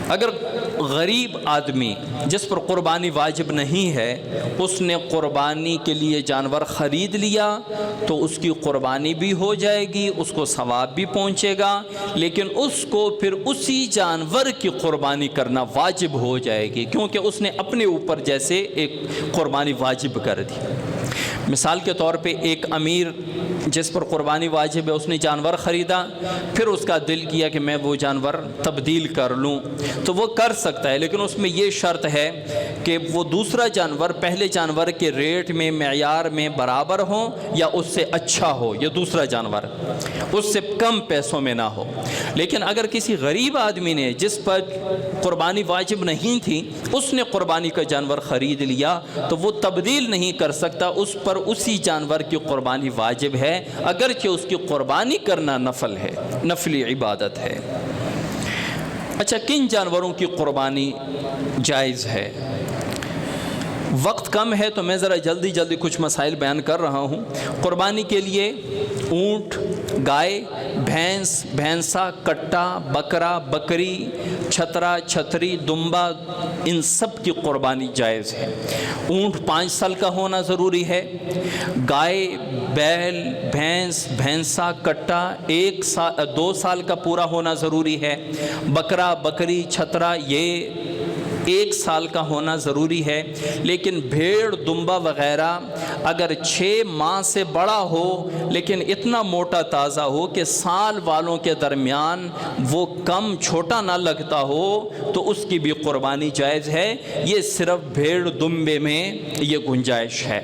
اگر غریب آدمی جس پر قربانی واجب نہیں ہے اس نے قربانی کے لیے جانور خرید لیا تو اس کی قربانی بھی ہو جائے گی، اس کو ثواب بھی پہنچے گا، لیکن اس کو پھر اسی جانور کی قربانی کرنا واجب ہو جائے گی، کیونکہ اس نے اپنے اوپر جیسے ایک قربانی واجب کر دی۔ مثال کے طور پہ ایک امیر جس پر قربانی واجب ہے اس نے جانور خریدا، پھر اس کا دل کیا کہ میں وہ جانور تبدیل کر لوں، تو وہ کر سکتا ہے، لیکن اس میں یہ شرط ہے کہ وہ دوسرا جانور پہلے جانور کے ریٹ میں، معیار میں برابر ہو یا اس سے اچھا ہو، یا دوسرا جانور اس سے کم پیسوں میں نہ ہو۔ لیکن اگر کسی غریب آدمی نے جس پر قربانی واجب نہیں تھی اس نے قربانی کا جانور خرید لیا تو وہ تبدیل نہیں کر سکتا، اس پر اسی جانور کی قربانی واجب ہے، اگرچہ اس کی قربانی کرنا نفل ہے، نفلی عبادت ہے۔ اچھا، کن جانوروں کی قربانی جائز ہے؟ وقت کم ہے تو میں ذرا جلدی کچھ مسائل بیان کر رہا ہوں۔ قربانی کے لیے اونٹ، گائے، بھینس، بھینسا، کٹا، بکرا، بکری، چھترا، چھتری، دمبا، ان سب کی قربانی جائز ہے۔ اونٹ 5 سال کا ہونا ضروری ہے، گائے، بیل، بھینس، بھینسا، کٹا 2 سال کا پورا ہونا ضروری ہے، بکرا، بکری، چھترا یہ 1 سال کا ہونا ضروری ہے، لیکن بھیڑ، دمبا وغیرہ اگر 6 ماہ سے بڑا ہو لیکن اتنا موٹا تازہ ہو کہ سال والوں کے درمیان وہ کم چھوٹا نہ لگتا ہو تو اس کی بھی قربانی جائز ہے۔ یہ صرف بھیڑ دمبے میں یہ گنجائش ہے۔